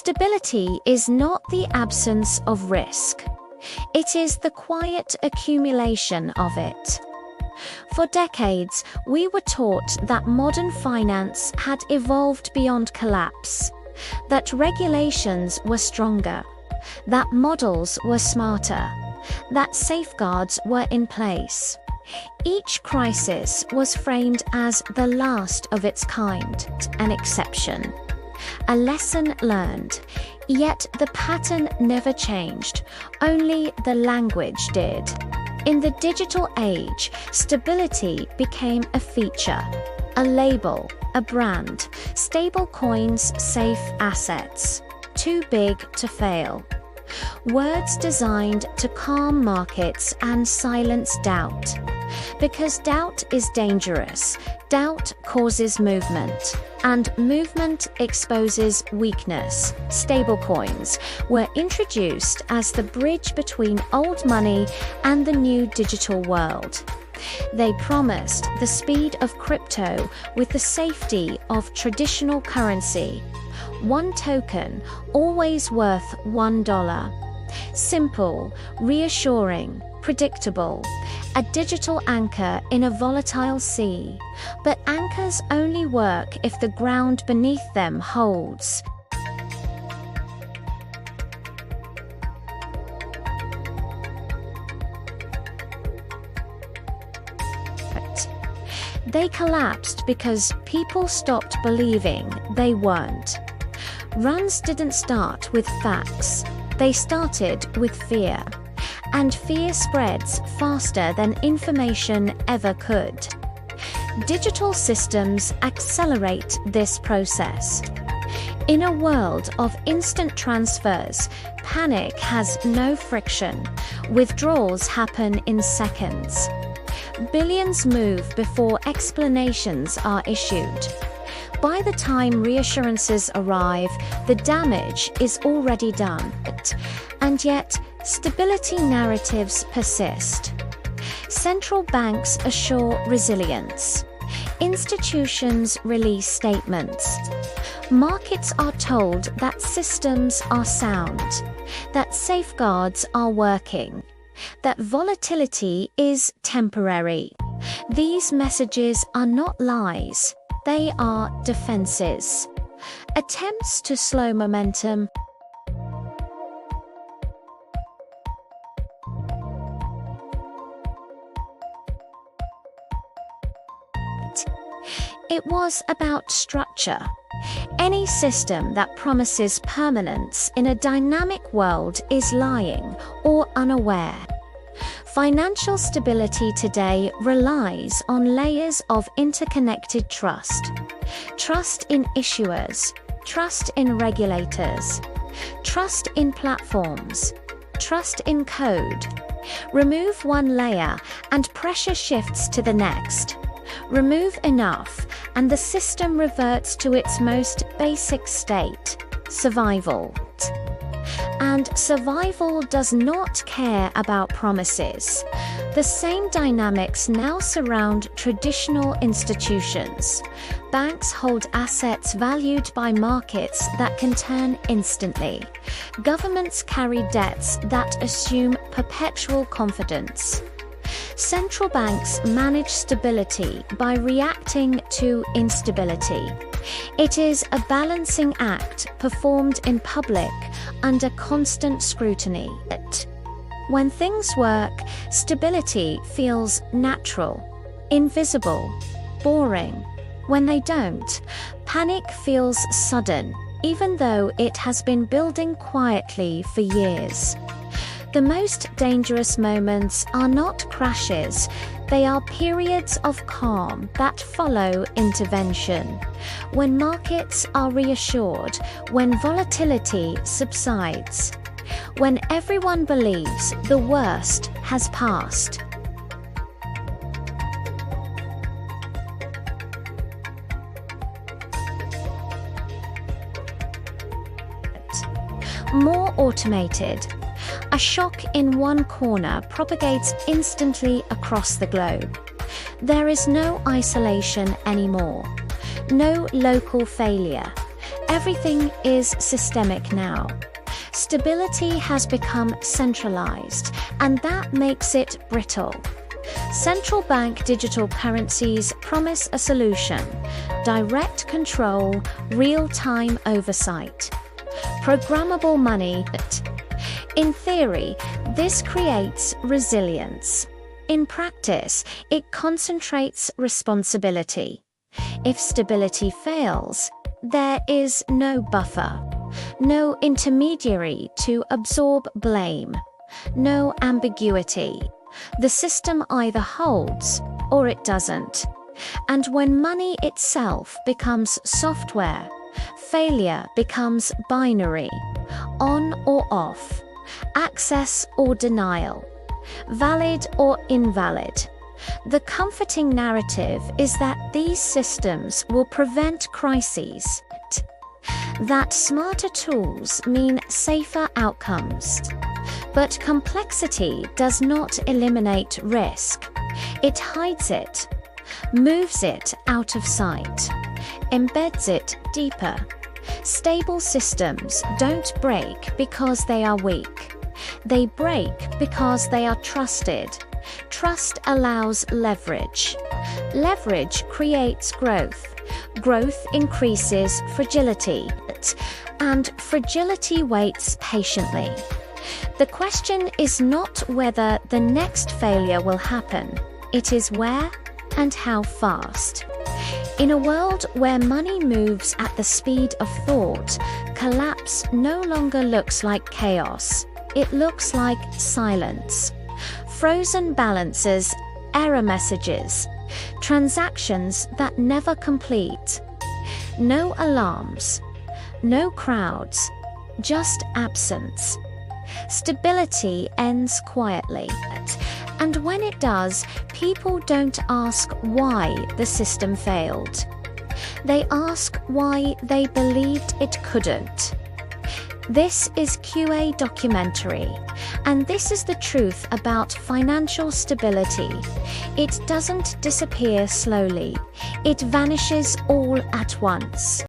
Stability is not the absence of risk. It is the quiet accumulation of it. For decades, we were taught that modern finance had evolved beyond collapse, that regulations were stronger, that models were smarter, that safeguards were in place. Each crisis was framed as the last of its kind, an exception, a lesson learned. Yet the pattern never changed, only the language did. In the digital age, stability became a feature, a label, a brand. Stablecoins, safe assets, too big to fail. Words designed to calm markets and silence doubt. Because doubt is dangerous, doubt causes movement, and movement exposes weakness. Stablecoins were introduced as the bridge between old money and the new digital world. They promised the speed of crypto with the safety of traditional currency. One token, always worth $1. Simple, reassuring, predictable. A digital anchor in a volatile sea. But anchors only work if the ground beneath them holds. They collapsed because people stopped believing they weren't. Runs didn't start with facts, they started with fear. And fear spreads faster than information ever could. Digital systems accelerate this process. In a world of instant transfers, panic has no friction. Withdrawals happen in seconds. Billions move before explanations are issued. By the time reassurances arrive, the damage is already done. And yet, stability narratives persist. Central banks assure resilience. Institutions release statements. Markets are told that systems are sound, that safeguards are working, that volatility is temporary. These messages are not lies, they are defenses. Attempts to slow momentum. It was about structure. Any system that promises permanence in a dynamic world is lying or unaware. Financial stability today relies on layers of interconnected trust. Trust in issuers, trust in regulators, trust in platforms, trust in code. Remove one layer and pressure shifts to the next. Remove enough, and the system reverts to its most basic state, survival. And survival does not care about promises. The same dynamics now surround traditional institutions. Banks hold assets valued by markets that can turn instantly. Governments carry debts that assume perpetual confidence. Central banks manage stability by reacting to instability. It is a balancing act performed in public under constant scrutiny. When things work, stability feels natural, invisible, boring. When they don't, panic feels sudden, even though it has been building quietly for years. The most dangerous moments are not crashes, they are periods of calm that follow intervention. When markets are reassured, when volatility subsides, when everyone believes the worst has passed. More automated. A shock in one corner propagates instantly across the globe. There is no isolation anymore, no local failure. Everything is systemic now. Stability has become centralized, and that makes it brittle. Central bank digital currencies promise a solution: direct control, real-time oversight. Programmable money. In theory, this creates resilience. In practice, it concentrates responsibility. If stability fails, there is no buffer, no intermediary to absorb blame, no ambiguity. The system either holds or it doesn't. And when money itself becomes software, failure becomes binary: on or off, access or denial, valid or invalid. The comforting narrative is that these systems will prevent crises, that smarter tools mean safer outcomes. But complexity does not eliminate risk. It hides it, moves it out of sight, embeds it deeper. Stable systems don't break because they are weak. They break because they are trusted. Trust allows leverage. Leverage creates growth. Growth increases fragility, and fragility waits patiently. The question is not whether the next failure will happen, it is where and how fast. In a world where money moves at the speed of thought, collapse no longer looks like chaos. It looks like silence. Frozen balances, error messages, transactions that never complete. No alarms, no crowds, just absence. Stability ends quietly, and when it does, people don't ask why the system failed. They ask why they believed it couldn't. This is Kiyo Documentary, and this is the truth about financial stability. It doesn't disappear slowly. It vanishes all at once.